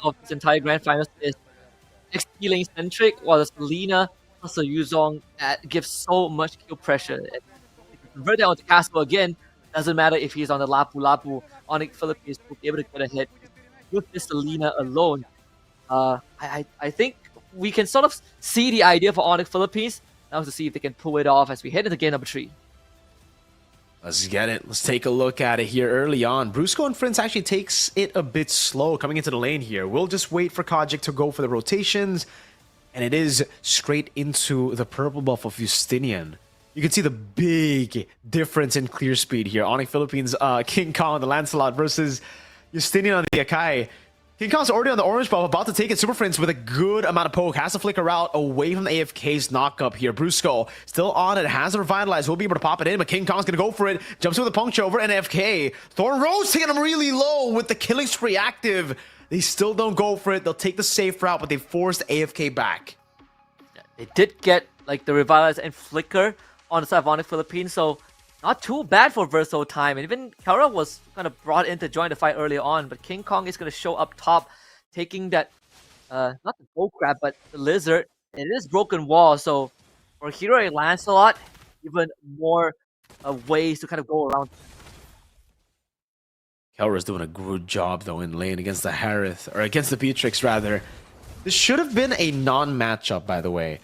of this entire Grand Finals is X-Healing centric, while the Selena plus the Yuzong gives so much kill pressure. And if you convert that onto Castle again, doesn't matter if he's on the Lapu Lapu, Onic Philippines will be able to get ahead with this Selena alone. I think we can sort of see the idea for Onic Philippines. Now to see if they can pull it off as we head into game number 3. Let's get it. Let's take a look at it here early on. Brusco and Prince actually takes it a bit slow coming into the lane here. We'll just wait for Kojic to go for the rotations. And it is straight into the purple buff of Justinian. You can see the big difference in clear speed here. Onic Philippines, King Kong, the Lancelot versus Justinian on the Akai. King Kong's already on the orange buff, about to take it. Super Prince with a good amount of poke. Has to flicker out away from the AFK's knockup here. Brusco still on it. Has to revitalize. Will be able to pop it in, but King Kong's going to go for it. Jumps with a puncture over an AFK. Thorn Rose taking him really low with the killing spree active. They still don't go for it. They'll take the safe route, but they forced AFK back. They did get like the revitalize and flicker on the side of Onic Philippines, so not too bad for Verso Time. And even Kara was kind of brought in to join the fight earlier on, but King Kong is going to show up top, taking that, not the gold crab, but the lizard. It is broken wall, so for hero like Lancelot, even more ways to kind of go around. Kelra's doing a good job though in lane against the Harith, or against the Beatrix rather. This should have been a non-matchup, by the way.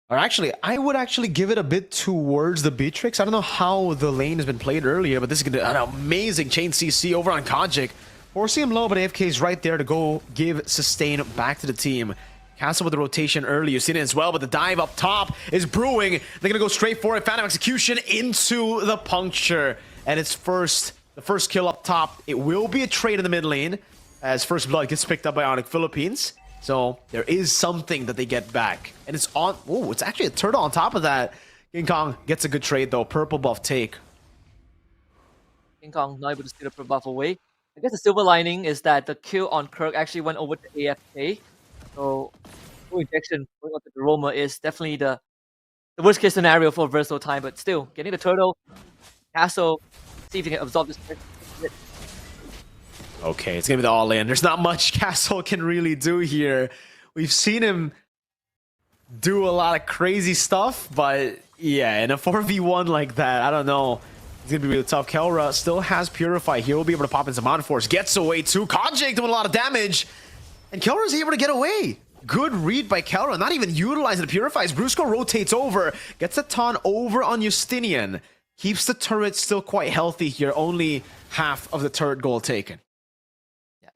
Or actually, I would actually give it a bit towards the Beatrix. I don't know how the lane has been played earlier, but this is gonna be an amazing chain CC over on Kojic. Forcing him low, but AFK is right there to go give sustain back to the team. Castle with the rotation early. You've seen it as well, but the dive up top is brewing. They're gonna go straight for it. Phantom Execution into the puncture. And it's the first kill up top. It will be a trade in the mid lane as First Blood gets picked up by Onic Philippines. So there is something that they get back. And it's on... Oh, it's actually a turtle on top of that. King Kong gets a good trade though. Purple buff take. King Kong not able to steal the purple buff away. I guess the silver lining is that the kill on Kirk actually went over to AFK. So full injection going on to the Roma is definitely the worst case scenario for Verso Time. But still, getting the turtle, Castle, see if he can absorb this. Okay, it's gonna be the all-in. There's not much Castle can really do here. We've seen him do a lot of crazy stuff, but yeah, in a 4v1 like that, I don't know. It's gonna be really tough. Kelra still has Purify. He will be able to pop in some on-force. Gets away too. Kojic doing a lot of damage. And Kelra's able to get away. Good read by Kelra. Not even utilizing the Purifies. Brusco rotates over. Gets a ton over on Justinian. Keeps the turret still quite healthy here. Only half of the turret goal taken.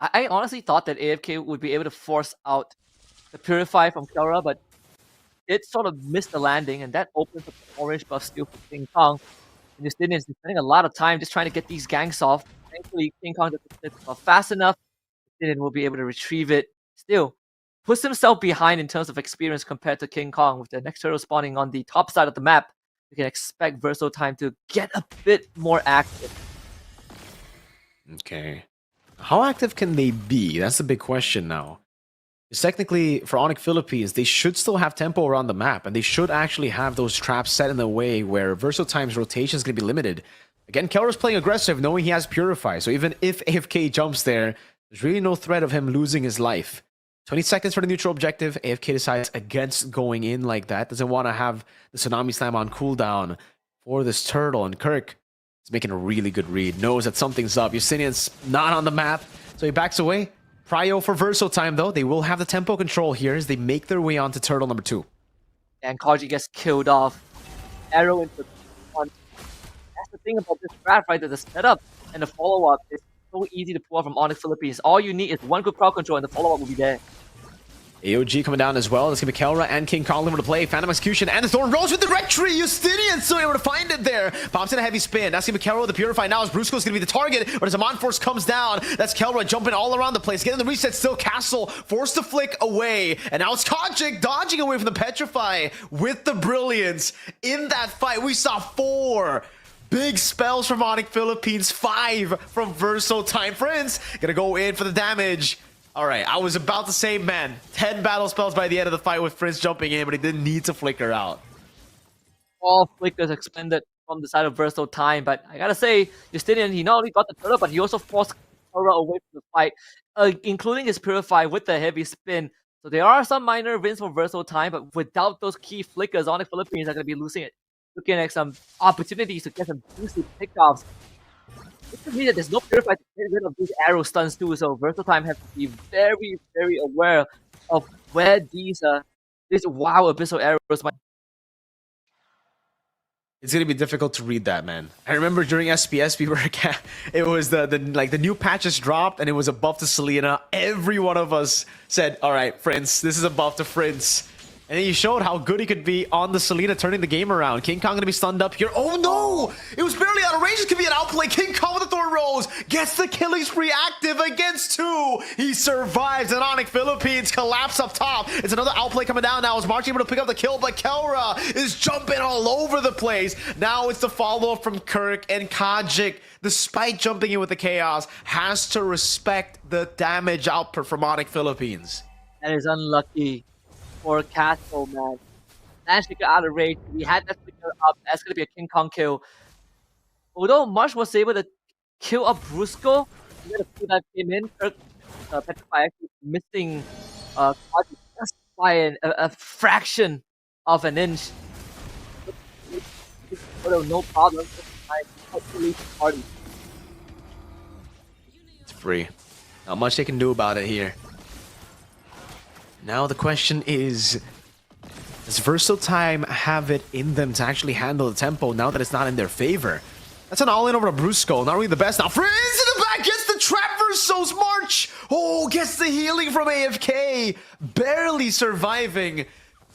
I honestly thought that AFK would be able to force out the Purify from Kelra, but it sort of missed the landing, and that opens up the orange buff steal for King Kong. And Justinian is spending a lot of time just trying to get these ganks off. Thankfully, King Kong doesn't fast enough. Justinian will be able to retrieve it. Still, puts himself behind in terms of experience compared to King Kong. With the next turtle spawning on the top side of the map, you can expect Verso Time to get a bit more active. Okay. How active can they be? That's the big question now. Because technically, for Onic Philippines, they should still have tempo around the map, and they should actually have those traps set in the way where Verso Time's rotation is going to be limited. Again, Kelra's playing aggressive, knowing he has Purify, so even if AFK jumps there, there's really no threat of him losing his life. 20 seconds for the neutral objective. AFK decides against going in like that. Doesn't want to have the Tsunami Slam on cooldown for this turtle, and Kirk is making a really good read. Knows that something's up. Justinian's not on the map, so he backs away. Prio for Verso Time, though. They will have the tempo control here as they make their way onto turtle number 2. And Koji gets killed off. Arrow into the front. That's the thing about this strat, right? That the setup and the follow-up is so easy to pull off from Onic Philippines. All you need is one good crowd control and the follow-up will be there. AOG coming down as well. It's going to be Kelra and King Kong to play. Phantom Execution and the Thorn Rose with the Rectory. Justinian still able to find it there. Pops in a heavy spin. That's going to be Kelra with the Purify. Now as Brusco's going to be the target. But as a Force comes down, that's Kelra jumping all around the place. Getting the reset still. Castle forced to flick away. And now it's Kojic dodging away from the Petrify with the Brilliance. In that fight, we saw 4 big spells from Onic Philippines. 5 from Verso Time. Prince gonna go in for the damage. Alright, I was about to say, man, 10 battle spells by the end of the fight with Prince jumping in, but he didn't need to flicker out. All flickers expended from the side of Verso Time, but I gotta say, Justinian, he not only got the turtle, but he also forced Kelra away from the fight. including his Purify with the heavy spin. So there are some minor wins for Verso Time, but without those key flickers, Onic Philippines are going to be losing it. Looking at some opportunities to get some juicy pickoffs. It could mean that there's no Purify to get rid of these arrow stuns too, so Verso Time has to be very, very aware of where these wow abyssal arrows might. It's gonna be difficult to read that, man. I remember during SPS, we were it was the new patches dropped and it was a buff to Selena. Every one of us said, "All right, Prince, this is a buff to Prince." And then he showed how good he could be on the Selena, turning the game around. King Kong gonna be stunned up here. Oh no! It was barely out of range. It could be an outplay. King Kong with the Thorn Rose gets the killing spree active against 2. He survives, and Onic Philippines collapse up top. It's another outplay coming down now. Is March able to pick up the kill, but Kelra is jumping all over the place. Now it's the follow-up from Kirk, and Kajik, despite jumping in with the chaos, has to respect the damage output from Onic Philippines. That is unlucky for Castle, man. Managed to get out of range. We had that figure up. That's going to be a King Kong kill. Although Marsh was able to kill up Brusco, and then the two that came in, Kirk Petrify actually missing Kaji just by a fraction of an inch. No problem. Party. It's free. Not much they can do about it here. Now the question is, does Verso Time have it in them to actually handle the tempo now that it's not in their favor? That's an all-in over to Brusco. Not really the best. Now Frizz in the back gets the trap Verso's March. Oh, gets the healing from AFK. Barely surviving.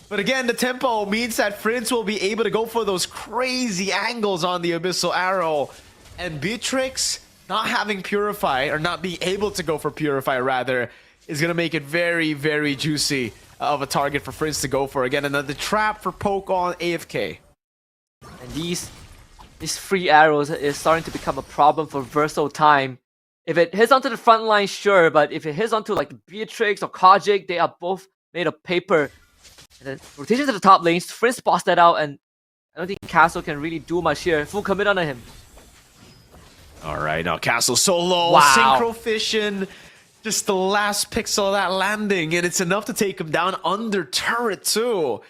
But again, the tempo means that Frizz will be able to go for those crazy angles on the Abyssal Arrow. And Beatrix not having Purify, or not being able to go for Purify rather, is going to make it very, very juicy of a target for Frizz to go for. Again, another trap for poke on AFK. And these free arrows is starting to become a problem for Verso Time. If it hits onto the front line, sure, but if it hits onto like Beatrix or Kajik, they are both made of paper. And then rotation to the top lanes, Frizz spots that out, and I don't think Castle can really do much here. Full commit on him. Alright, now Castle solo, wow. Synchro Fission. Just the last pixel of that landing, and it's enough to take him down under turret too.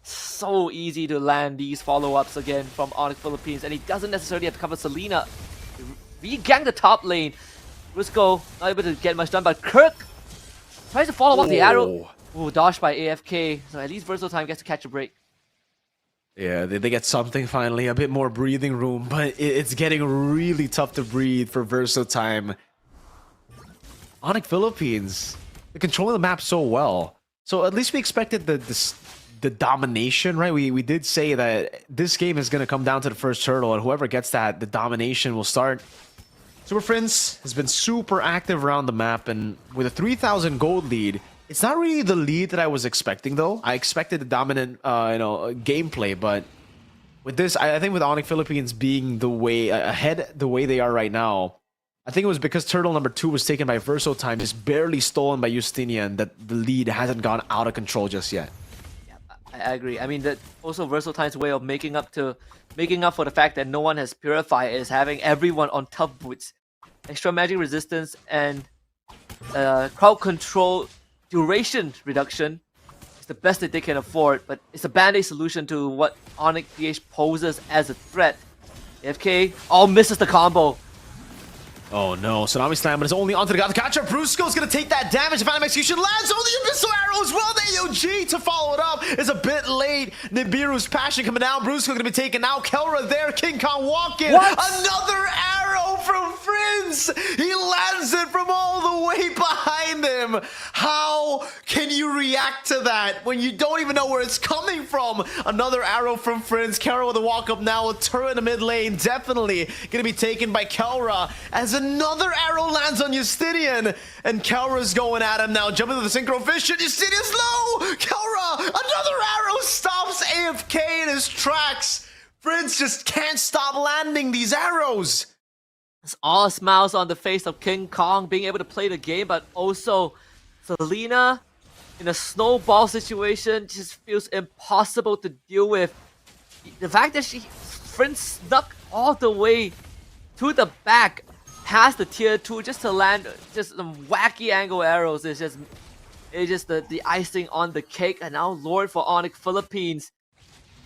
So easy to land these follow-ups again from Onic Philippines, and he doesn't necessarily have to cover Selena. Re-gang the top lane. Brusco not able to get much done, but Kirk tries to follow up the arrow. Ooh, dodged by AFK, so at least Verso Time gets to catch a break. Yeah, they get something finally, a bit more breathing room, but it's getting really tough to breathe for Verso Time. Onic Philippines, they're controlling the map so well. So at least we expected the domination, right? We did say that this game is going to come down to the first hurdle, and whoever gets that, the domination will start. Super Friends has been super active around the map, and with a 3,000 gold lead, it's not really the lead that I was expecting, though. I expected the dominant, gameplay, but with this, I think with Onic Philippines being the way ahead, the way they are right now, I think it was because turtle number 2 was taken by Verso Time, just barely stolen by Justinian, that the lead hasn't gone out of control just yet. Yeah, I agree. I mean, that also Verso Time's way of making up for the fact that no one has Purify is having everyone on tough boots, extra magic resistance, and crowd control. Duration reduction is the best that they can afford, but it's a band-aid solution to what Onic PH poses as a threat. AFK all misses the combo. Oh no, Tsunami Slam, but it's only onto the guy. The catcher, Brusco's gonna take that damage. Phantom Execution lands on the Abyssal Arrow as well. The AOG to follow it up is a bit late. Nibiru's Passion coming down. Brusco gonna be taken out. Kelra there. King Kong walking. Another arrow from Frizz. He lands it from all the way behind him. How can you react to that when you don't even know where it's coming from? Another arrow from Frizz. Kelra with a walk up now. A turret in the mid lane. Definitely gonna be taken by Kelra as another arrow lands on Justinian, and Kelra's going at him now, jumping to the Synchro Fission. Justinian's low! Kelra, another arrow stops AFK in his tracks. Frizz just can't stop landing these arrows. It's all smiles on the face of King Kong being able to play the game, but also Selena in a snowball situation just feels impossible to deal with. The fact that Frizz snuck all the way to the back past the tier 2 just to land just some wacky angle arrows. It's just the icing on the cake. And now Lord for Onic Philippines.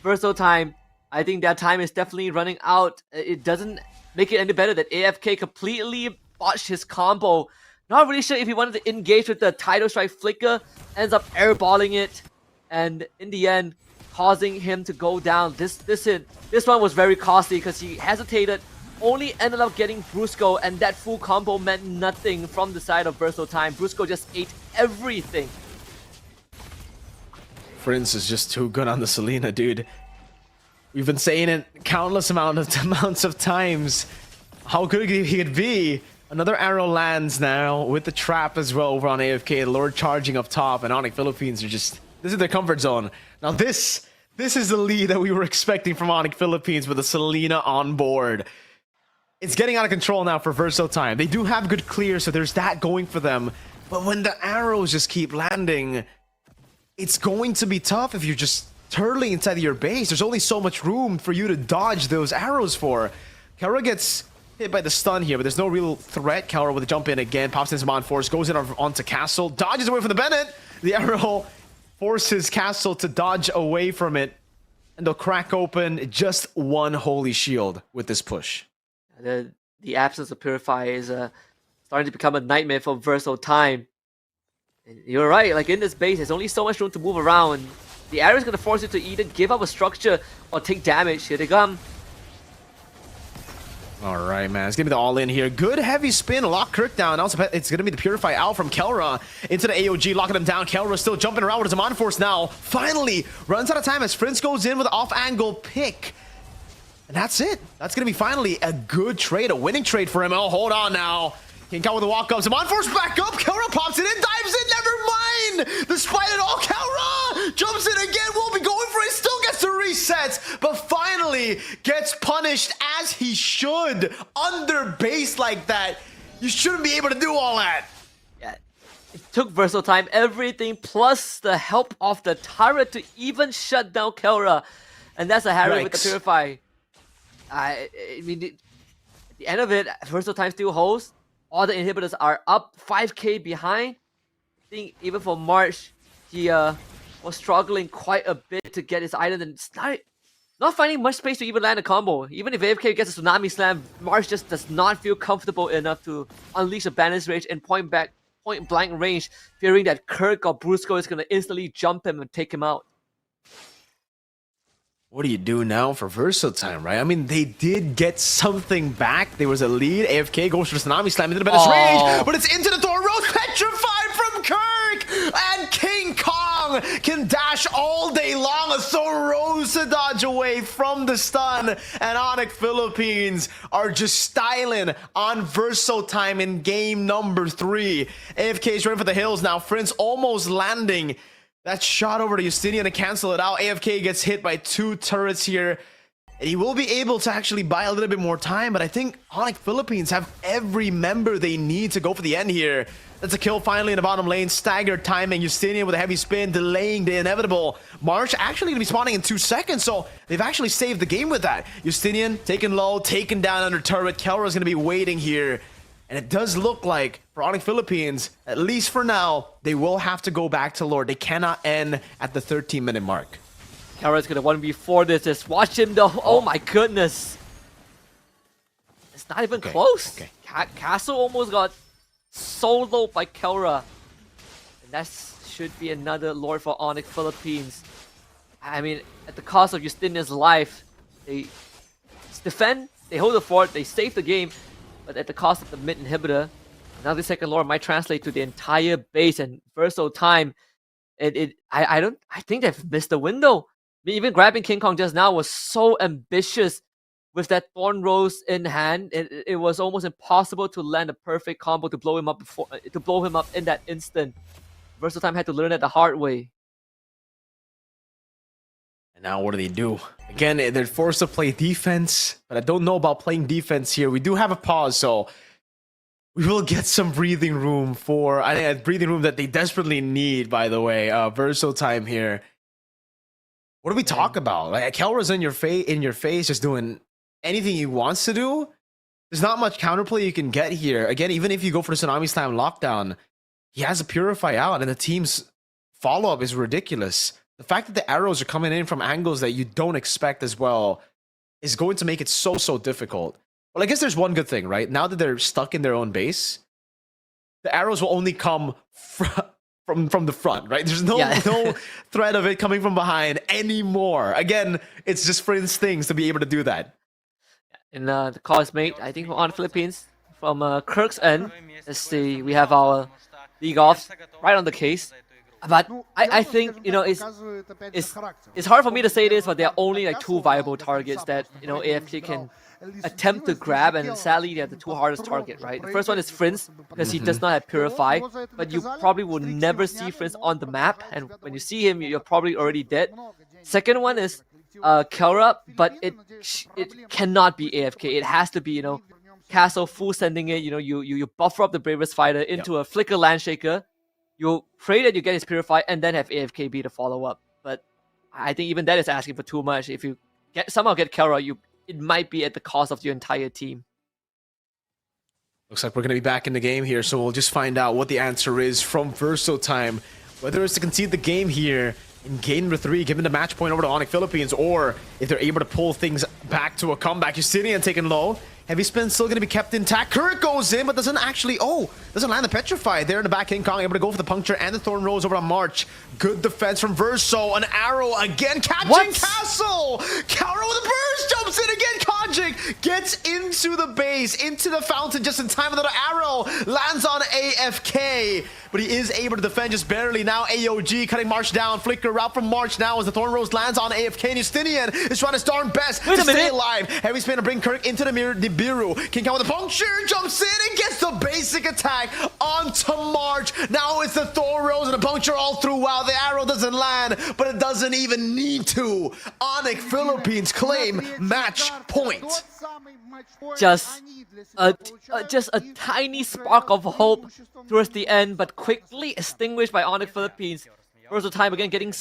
Verso Time. I think that time is definitely running out. It doesn't make it any better that AFK completely botched his combo. Not really sure if he wanted to engage with the Tidal Strike Flicker. Ends up airballing it. And in the end, causing him to go down. This one was very costly because he hesitated. Only ended up getting Brusco, and that full combo meant nothing from the side of Verso Time. Brusco just ate everything. Prince is just too good on the Selena, dude. We've been saying it countless amounts of times. How good he could be. Another arrow lands now with the trap as well over on AFK. Lord charging up top, and Onic Philippines are just... This is their comfort zone. Now this is the lead that we were expecting from Onic Philippines with the Selena on board. It's getting out of control now for Verso Time. They do have good clear, so there's that going for them. But when the arrows just keep landing, it's going to be tough if you're just turtling inside of your base. There's only so much room for you to dodge those arrows for. Kara gets hit by the stun here, but there's no real threat. Kara with a jump in again, pops in some on force, goes in onto Castle, dodges away from the Bennett. The arrow forces Castle to dodge away from it, and they'll crack open just one holy shield with this push. The absence of Purify is starting to become a nightmare for Verso Time. And you're right, like in this base, there's only so much room to move around. The arrow is going to force you to either give up a structure or take damage. Here they come. Alright, man. It's going to be the all-in here. Good heavy spin. Lock Kirk down. Also, it's going to be the Purify out from Kelra into the AOG, locking him down. Kelra still jumping around with his on force now. Finally, runs out of time as Prince goes in with an off-angle pick. And that's it. That's going to be finally a good trade, a winning trade for him. Oh, hold on now. King Kong with the walk-up. Some on-force back up. Kelra pops it in, dives in. Never mind. Despite it all, Kelra jumps in again. Will be going for it. Still gets the resets, but finally gets punished as he should. Under base like that, you shouldn't be able to do all that. Yeah, it took Verso Time everything plus the help of the turret to even shut down Kelra. And that's a Harry with the Purify. I mean, at the end of it, Verso Time still holds. All the inhibitors are up 5k behind. I think even for March, he was struggling quite a bit to get his item and not finding much space to even land a combo. Even if AFK gets a Tsunami Slam, March just does not feel comfortable enough to unleash a Balance Rage and point blank range, fearing that Kirk or Brusco is going to instantly jump him and take him out. What do you do now for Verso Time, right? I mean, they did get something back. There was a lead. AFK goes for the Tsunami Slam into the Balance range, but it's into the door. Rose petrified from Kirk, and King Kong can dash all day long. So Rose to dodge away from the stun, and Onic Philippines are just styling on Verso Time in game number 3. AFK is running for the hills now. Prince almost landing. That shot over to Justinian to cancel it out. AFK gets hit by 2 turrets here. And he will be able to actually buy a little bit more time. But I think Onic Philippines have every member they need to go for the end here. That's a kill finally in the bottom lane. Staggered timing. Justinian with a heavy spin, delaying the inevitable. March actually going to be spawning in 2 seconds. So they've actually saved the game with that. Justinian taken low, taken down under turret. Kelra is going to be waiting here. And it does look like, for Onic Philippines, at least for now, they will have to go back to Lord. They cannot end at the 13-minute mark. Kelra's gonna 1v4 this. Just watch him though. Oh my goodness. It's not even close. Okay. Castle almost got soloed by Kelra. And that should be another Lord for Onic Philippines. I mean, at the cost of Justinian's life, they defend, they hold the fort, they save the game. But at the cost of the mid inhibitor, now the second Lord might translate to the entire base and Verso Time. I think they've missed the window. I mean, even grabbing King Kong just now was so ambitious with that Thorn Rose in hand. It was almost impossible to land a perfect combo to blow him up in that instant. Verso Time had to learn it the hard way. And now what do? Again, they're forced to play defense, but I don't know about playing defense here. We do have a pause, so we will get some breathing room for, I think, a breathing room that they desperately need, by the way. Verso Time here. What do we talk about? Like, Kelra's in your face, just doing anything he wants to do. there's not much counterplay you can get here. Again, even if you go for the Tsunami's Time lockdown, he has a Purify out, and the team's follow-up is ridiculous. The fact that the arrows are coming in from angles that you don't expect as well is going to make it so difficult. Well, I guess there's one good thing, right? Now that they're stuck in their own base, the arrows will only come from the front, right? There's no threat of it coming from behind anymore. Again, it's just Friends things to be able to do that. In the cause mate, I think on Philippines, from Kirk's end, let's see, we have our League Offs right on the case. But I think, you know, it's hard for me to say this, but there are only like 2 viable targets that, you know, AFK can attempt to grab, and sadly they are the 2 hardest target, right? The first one is Prince, because he does not have Purify, but you probably will never see Prince on the map, and when you see him, you're probably already dead. Second one is Kelra, but it cannot be AFK. It has to be, you know, Castle full sending it, you know, you buffer up the bravest fighter into a Flicker Landshaker, you pray that you get his Purify, and then have AFK be the follow-up. But I think even that is asking for too much. If you somehow get Kelra, it might be at the cost of your entire team. Looks like we're going to be back in the game here, so we'll just find out what the answer is from Verso Time. Whether it's to concede the game here in game number 3, giving the match point over to Onic Philippines, or if they're able to pull things back to a comeback. Justinian taking low. Heavy Spin still going to be kept intact. Kurt goes in, but doesn't actually... doesn't land the Petrify. There in the back, King Kong able to go for the Puncture and the Thorn Rose over on March. Good defense from Verso. An arrow again, catching Castle! Kauro with a burst, jumps in again. Konjik gets into the base, into the fountain just in time. Another arrow lands on AFK, but he is able to defend just barely. Now AOG cutting March down. Flicker out from March now as the Thorn Rose lands on AFK. Justinian is trying his darn best to stay alive. Heavy Spin to bring Kirk into the mirror. Biru. King Kong with the Puncture, jumps in and gets the basic attack onto March. Now it's the Thor Rose and the Puncture all throughout. The arrow doesn't land, but it doesn't even need to. Onic Philippines claim match point. Just a tiny spark of hope towards the end, but quickly extinguished by Onic Philippines. Verso Time again getting